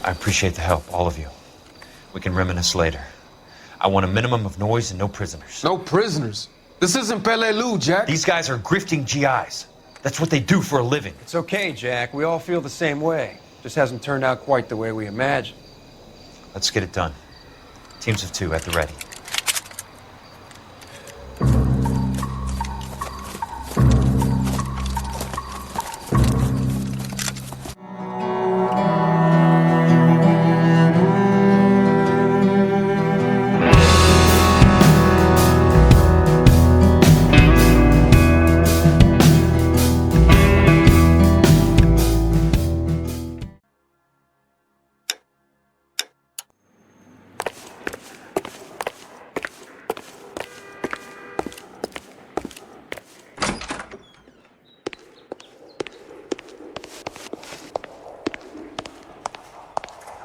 I appreciate the help, all of you. We can reminisce later. I want a minimum of noise and no prisoners. No prisoners? This isn't Peleliu, Jack. These guys are grifting GIs. That's what they do for a living. It's okay, Jack. We all feel the same way. Just hasn't turned out quite the way we imagined. Let's get it done. Teams of 2 at the ready.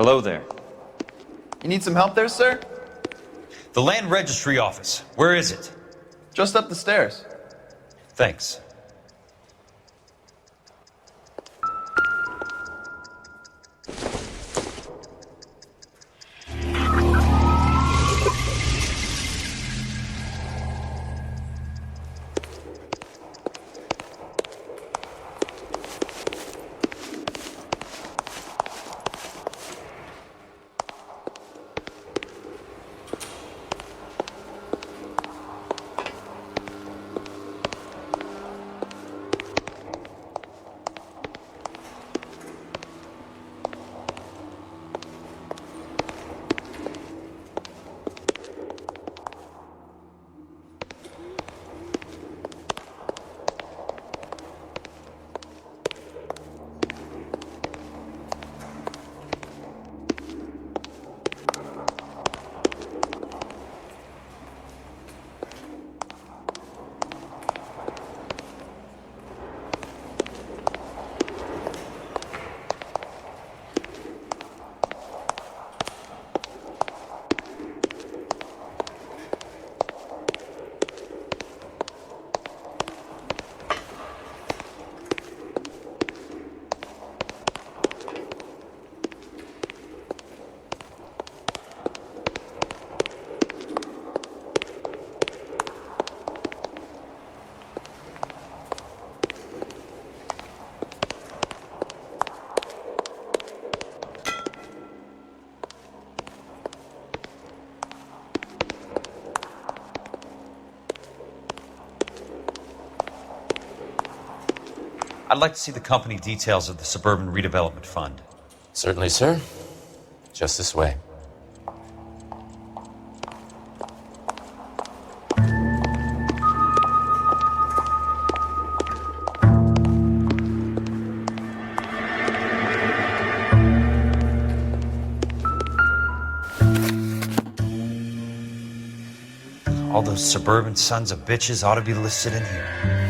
Hello there. You need some help there, sir? The Land Registry Office. Where is it? Just up the stairs. Thanks. I'd like to see the company details of the Suburban Redevelopment Fund. Certainly, sir. Just this way. All those suburban sons of bitches ought to be listed in here.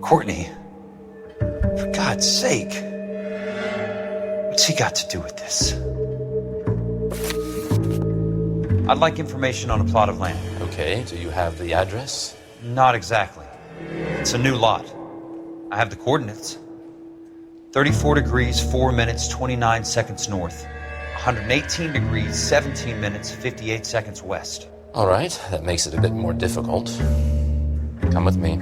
Courtney, for God's sake, what's he got to do with this? I'd like information on a plot of land. Okay, do you have the address? Not exactly. It's a new lot. I have the coordinates. 34 degrees, 4 minutes, 29 seconds north. 118 degrees, 17 minutes, 58 seconds west. All right, that makes it a bit more difficult. Come with me.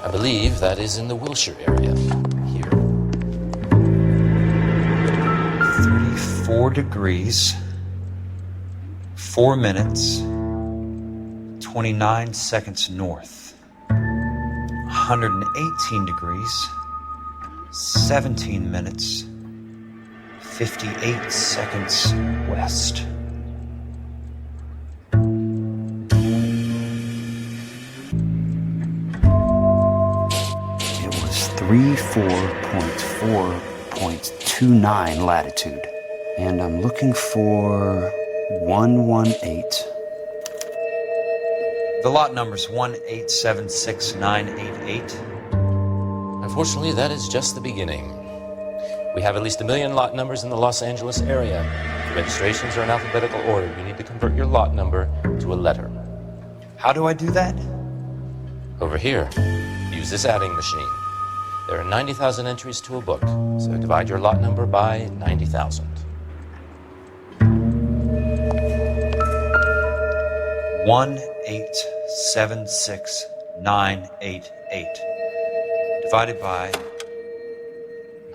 I believe that is in the Wilshire area. degrees, 4 minutes, 29 seconds north. 118 degrees, 17 minutes, 58 seconds west. It was 34.4.29 latitude. And I'm looking for 118. The lot number's 1876988. Unfortunately, that is just the beginning. We have at least 1 million lot numbers in the Los Angeles area. The registrations are in alphabetical order. You need to convert your lot number to a letter. How do I do that? Over here, use this adding machine. There are 90,000 entries to a book, so divide your lot number by 90,000. 1876988 divided by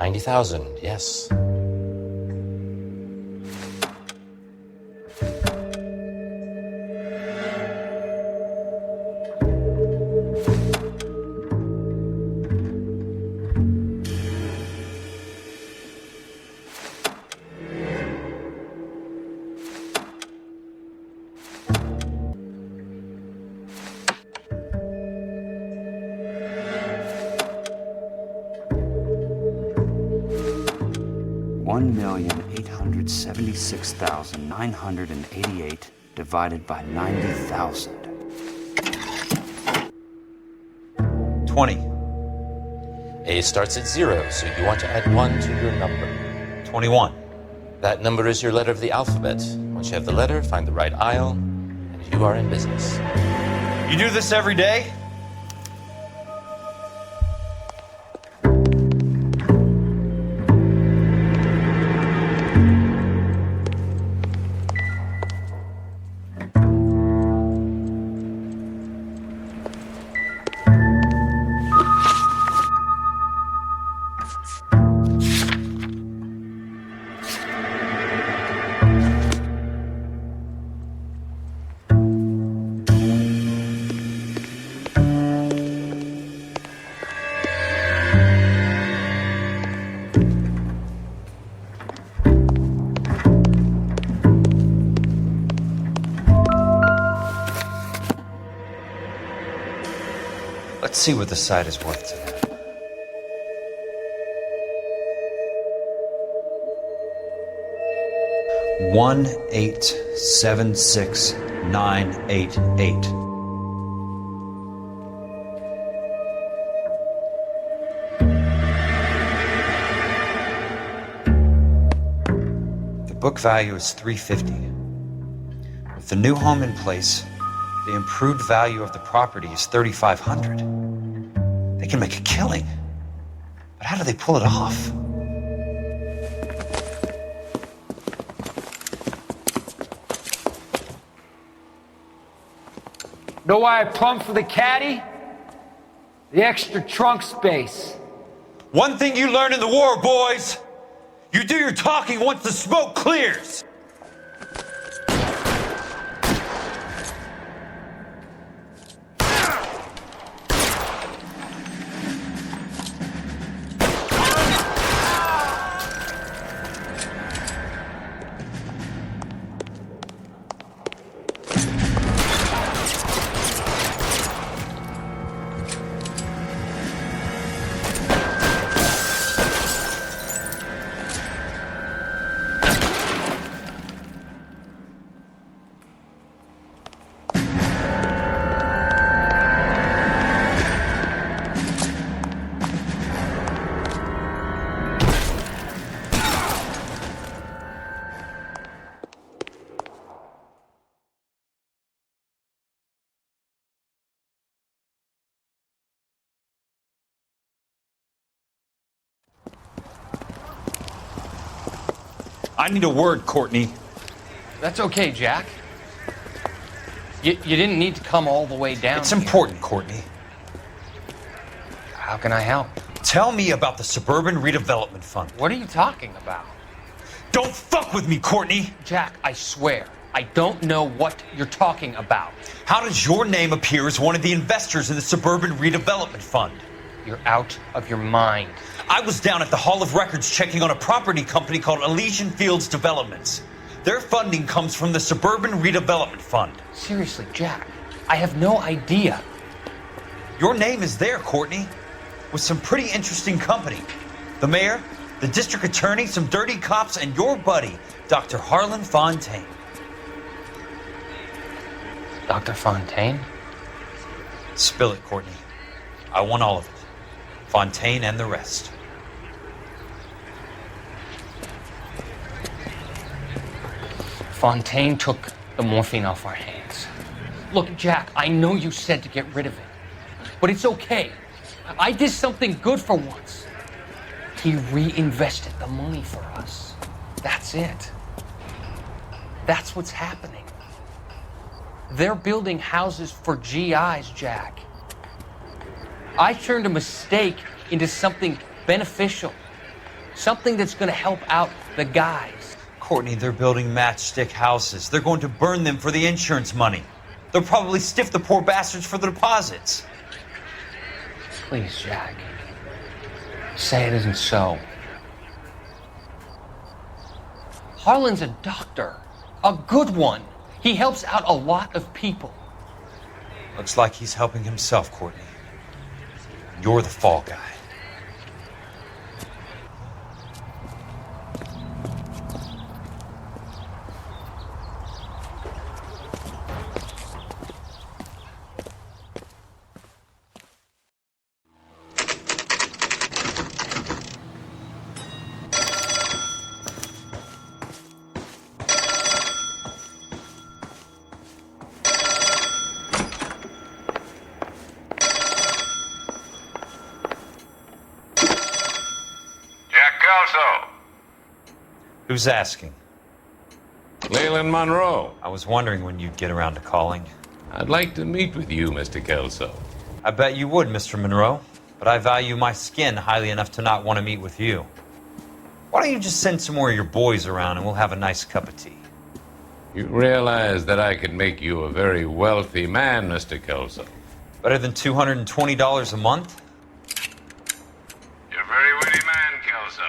90,000, yes. $1,876,988 divided by 90,000. 20, A starts at 0, so you want to add 1 to your number. 21, That number is your letter of the alphabet. Once you have the letter, find the right aisle, and you are in business. You do this every day? Let's see what the site is worth today. $1,876,988. The book value is $350. With the new home in place, the improved value of the property is $3,500. They can make a killing. But how do they pull it off? Know why I plumbed for the caddy? The extra trunk space. One thing you learn in the war, boys, you do your talking once the smoke clears. I need a word, Courtney. That's okay, Jack. You didn't need to come all the way down. It's here. important, Courtney. How can I help? Tell me about the Suburban Redevelopment Fund. What are you talking about? Don't fuck with me, Courtney! Jack, I swear, I don't know what you're talking about. How does your name appear as one of the investors in the Suburban Redevelopment Fund? You're out of your mind. I was down at the Hall of Records checking on a property company called Elysian Fields Developments. Their funding comes from the Suburban Redevelopment Fund. Seriously, Jack, I have no idea. Your name is there, Courtney, with some pretty interesting company. The mayor, the district attorney, some dirty cops, and your buddy, Dr. Harlan Fontaine. Dr. Fontaine? Spill it, Courtney. I want all of it. Fontaine and the rest. Fontaine took the morphine off our hands. Look, Jack, I know you said to get rid of it, but it's okay. I did something good for once. He reinvested the money for us. That's it. That's what's happening. They're building houses for GIs, Jack. I turned a mistake into something beneficial, something that's going to help out the guys. Courtney, they're building matchstick houses. They're going to burn them for the insurance money. They'll probably stiff the poor bastards for the deposits. Please, Jack. Say it isn't so. Harlan's a doctor. A good one. He helps out a lot of people. Looks like he's helping himself, Courtney. You're the fall guy. Who's asking? Leyland Monroe. I was wondering when you'd get around to calling. I'd like to meet with you, Mr. Kelso. I bet you would, Mr. Monroe, but I value my skin highly enough to not want to meet with you. Why don't you just send some more of your boys around and we'll have a nice cup of tea? You realize that I could make you a very wealthy man, Mr. Kelso. Better than $220 a month? You're a very witty man, Kelso.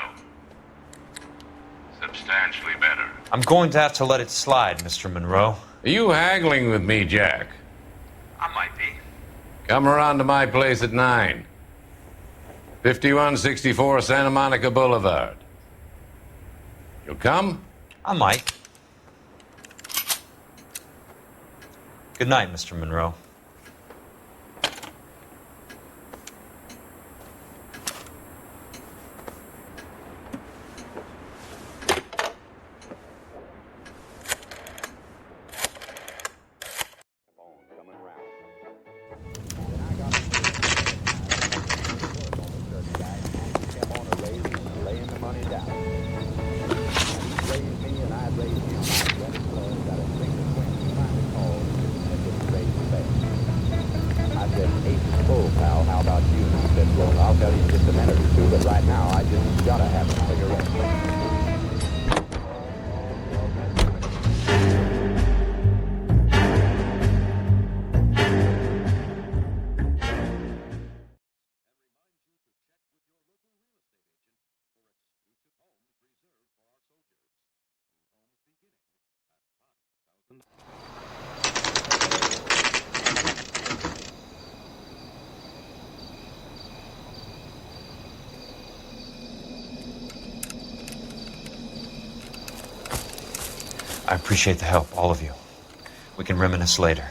Substantially better. I'm going to have to let it slide, Mr. Monroe. Are you haggling with me, Jack? I might be. Come around to my place at 9. 5164 Santa Monica Boulevard. You'll come? I might. Good night, Mr. Monroe. I appreciate the help, all of you. We can reminisce later.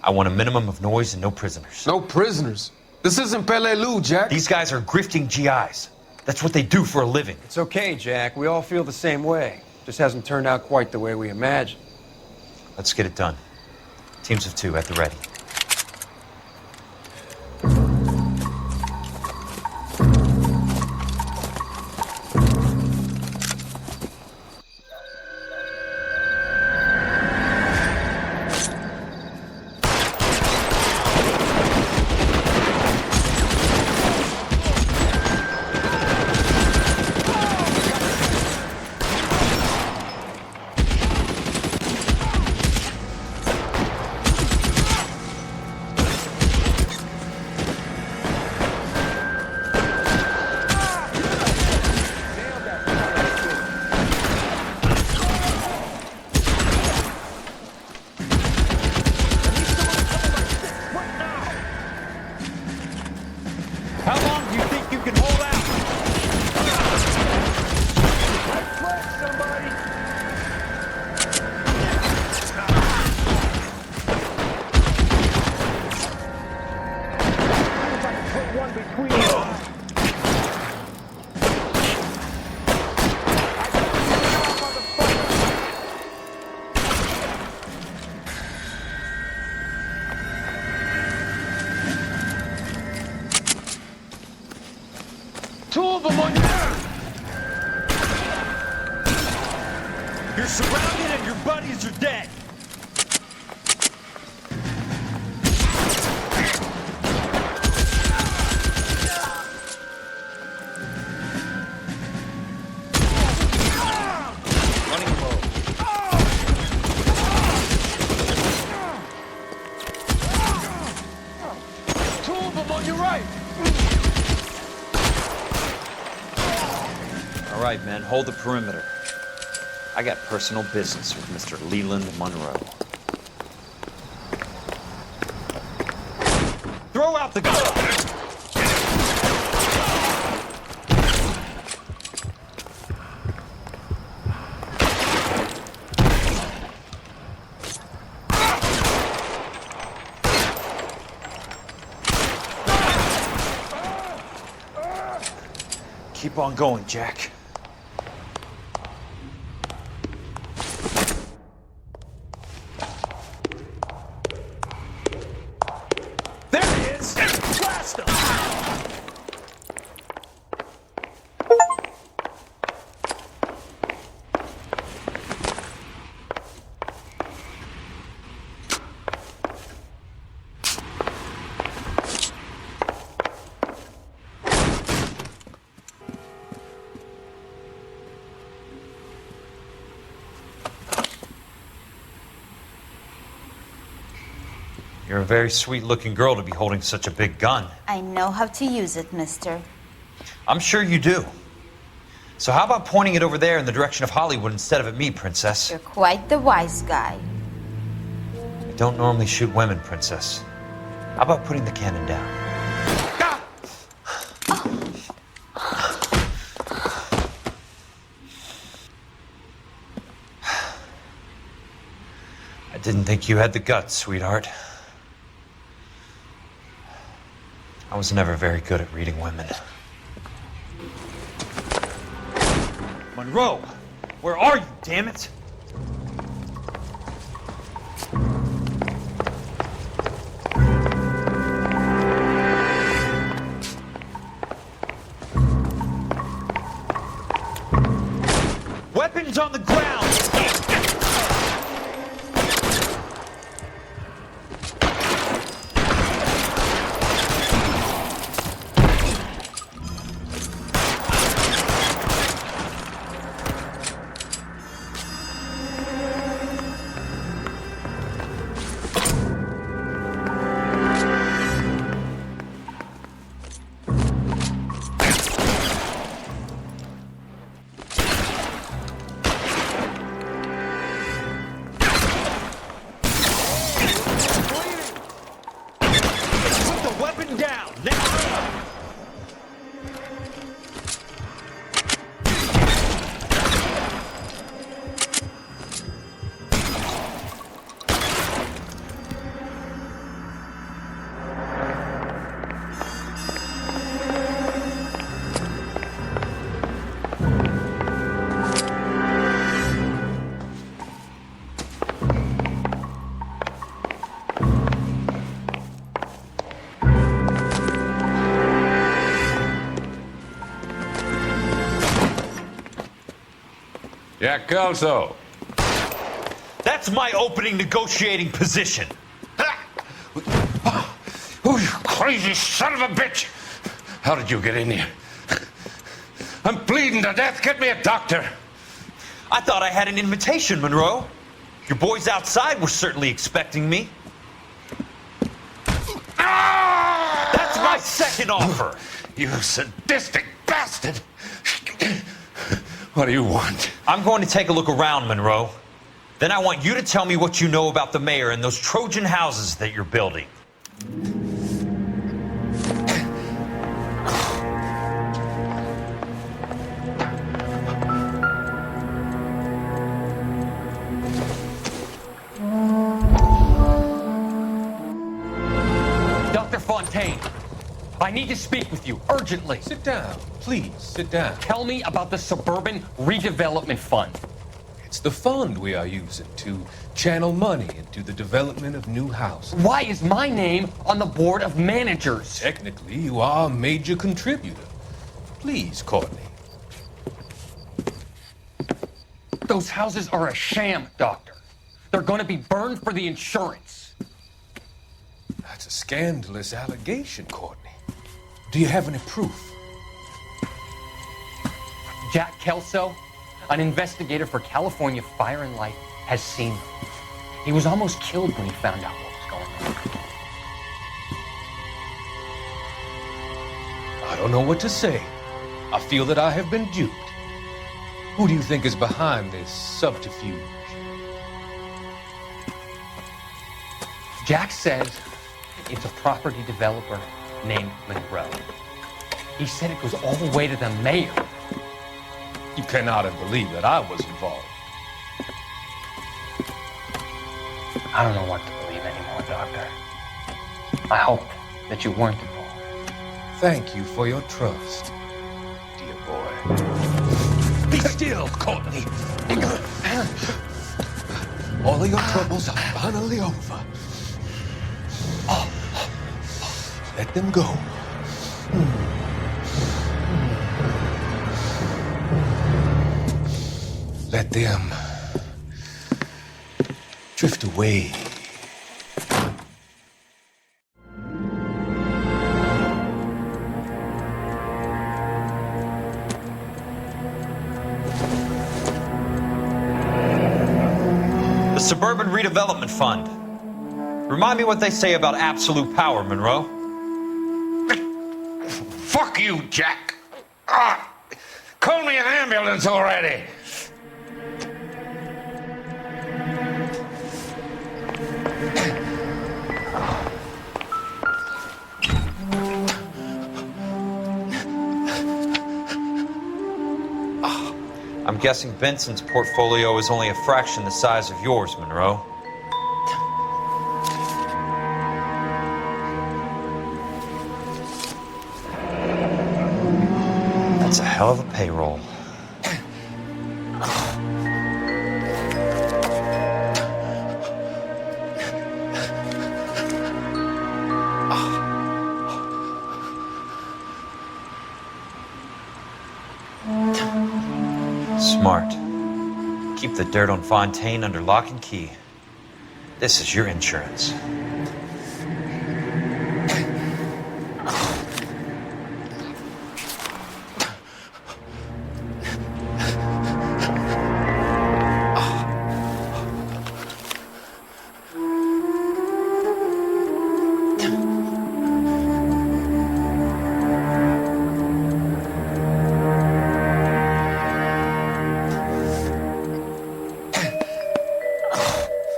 I want a minimum of noise and no prisoners. No prisoners? This isn't Peleliu, Jack. These guys are grifting GIs. That's what they do for a living. It's okay, Jack. We all feel the same way. Just hasn't turned out quite the way we imagined. Let's get it done. Teams of 2 at the ready. surrounded and your buddies are dead. Running low. Two of them on your right. All right, men, hold the perimeter. I got personal business with Mr. Leland Monroe. Throw out the gun! Keep on going, Jack. There he is! Blast him! You're a very sweet-looking girl to be holding such a big gun. I know how to use it, mister. I'm sure you do. So how about pointing it over there in the direction of Hollywood instead of at me, Princess? You're quite the wise guy. I don't normally shoot women, Princess. How about putting the cannon down? I didn't think you had the guts, sweetheart. I was never very good at reading women. Monroe! Where are you, damn it? Weapons on the ground! Down, now! Jack Kelso. That's my opening negotiating position. Oh, you crazy son of a bitch! How did you get in here? I'm bleeding to death. Get me a doctor. I thought I had an invitation, Monroe. Your boys outside were certainly expecting me. That's my second offer. You sadistic bastard! What do you want? I'm going to take a look around, Monroe. Then I want you to tell me what you know about the mayor and those Trojan houses that you're building. Dr. Fontaine, I need to speak with you urgently. Sit down. Please, sit down. Tell me about the Suburban Redevelopment Fund. It's the fund we are using to channel money into the development of new houses. Why is my name on the board of managers? Technically, you are a major contributor. Please, Courtney. Those houses are a sham, Doctor. They're gonna be burned for the insurance. That's a scandalous allegation, Courtney. Do you have any proof? Jack Kelso, an investigator for California Fire and Life, has seen them. He was almost killed when he found out what was going on. I don't know what to say. I feel that I have been duped. Who do you think is behind this subterfuge? Jack says it's a property developer named Monroe. He said it goes all the way to the mayor. You cannot have believed that I was involved. I don't know what to believe anymore, Doctor. I hope that you weren't involved. Thank you for your trust, dear boy. Be still, Courtney. All of your troubles are finally over. Let them go. Let them drift away. The Suburban Redevelopment Fund. Remind me what they say about absolute power, Monroe. Fuck you, Jack. Call me an ambulance already. I'm guessing Benson's portfolio is only a fraction the size of yours, Monroe. That's a hell of a payroll. Smart. Keep the dirt on Fontaine under lock and key. This is your insurance.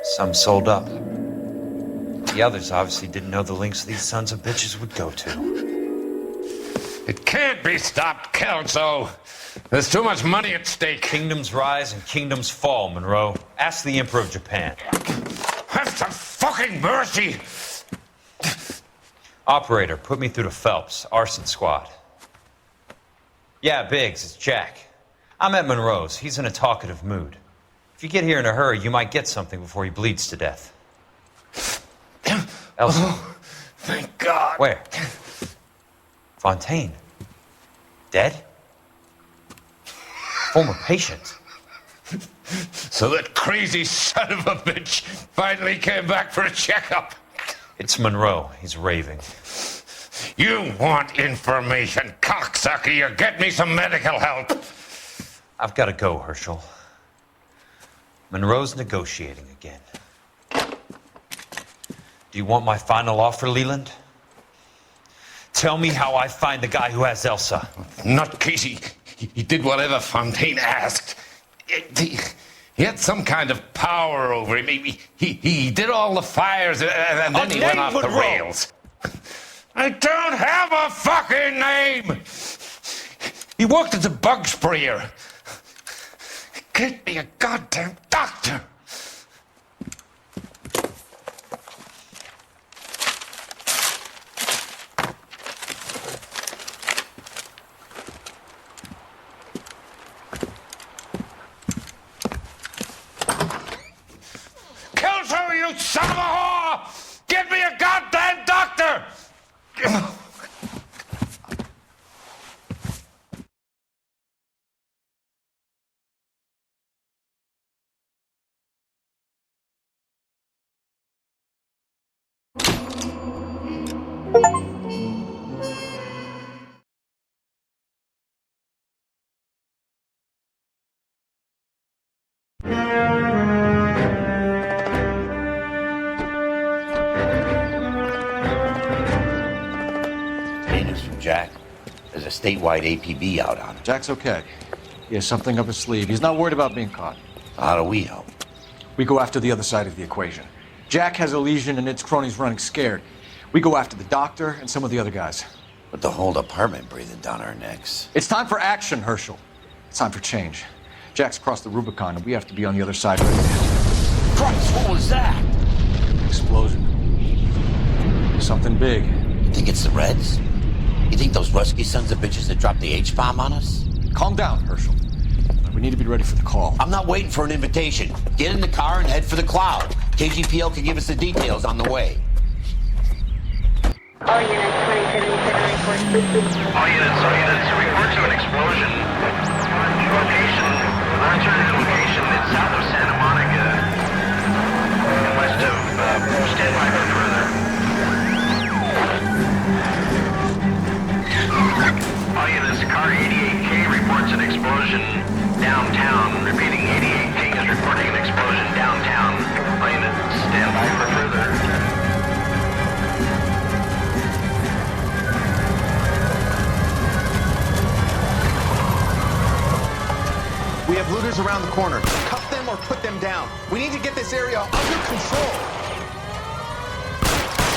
Some sold up. The others obviously didn't know the lengths these sons of bitches would go to. It can't be stopped, Kelso. There's too much money at stake. Kingdoms rise and kingdoms fall, Monroe. Ask the Emperor of Japan. Have some fucking mercy. Operator, put me through to Phelps, arson squad. Yeah, Biggs, it's Jack. I'm at Monroe's. He's in a talkative mood. If you get here in a hurry, you might get something before he bleeds to death. Elsa. Oh, thank God. Where? Fontaine. Dead? Former patient. So that crazy son of a bitch finally came back for a checkup. It's Monroe. He's raving. You want information, cocksucker. You get me some medical help. I've got to go, Herschel. Monroe's negotiating again. Do you want my final offer, Leland? Tell me how I find the guy who has Elsa. Not Casey. He did whatever Fontaine asked. He had some kind of power over him. He did all the fires and then he went off the rails. I don't have a fucking name! He worked as a bug sprayer. Get me a goddamn doctor! Kelso, you son of a whore! Get me a goddamn doctor! a statewide APB out on him. Jack's okay. He has something up his sleeve. He's not worried about being caught. How do we help? We go after the other side of the equation. Jack has a legion and its cronies running scared. We go after the doctor and some of the other guys. With the whole department breathing down our necks. It's time for action, Herschel. It's time for change. Jack's crossed the Rubicon, and we have to be on the other side right now. Christ, what was that? Explosion. Something big. You think it's the Reds? You think those Rusky sons of bitches that dropped the H-bomb on us? Calm down, Herschel. We need to be ready for the call. I'm not waiting for an invitation. Get in the car and head for the cloud. KGPL can give us the details on the way. All units, 27 report. All units, report to an explosion. Location, alternative location. It's south of Santa Monica. And west of, stand by for further. All units, car 88K reports an explosion downtown. Repeating, 88K is reporting an explosion downtown. All units, stand by for further. We have looters around the corner. Cuff them or put them down. We need to get this area under control.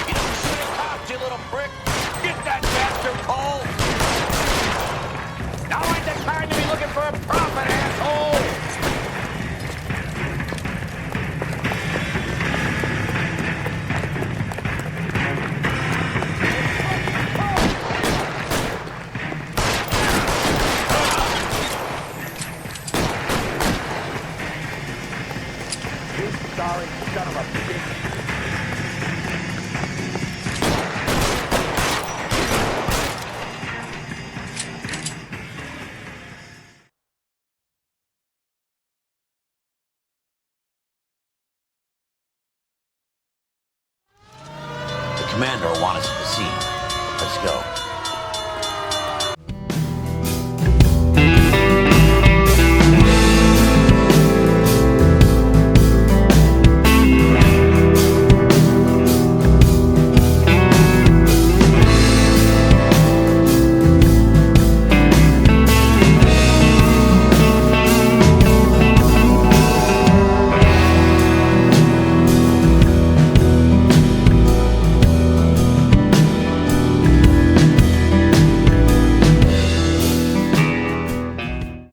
You know, should have copped, you little prick. Get that bastard, Cole. Now ain't the time to be looking for a profit, asshole. Sorry, son of a bitch. The commander will want us at the scene. Let's go.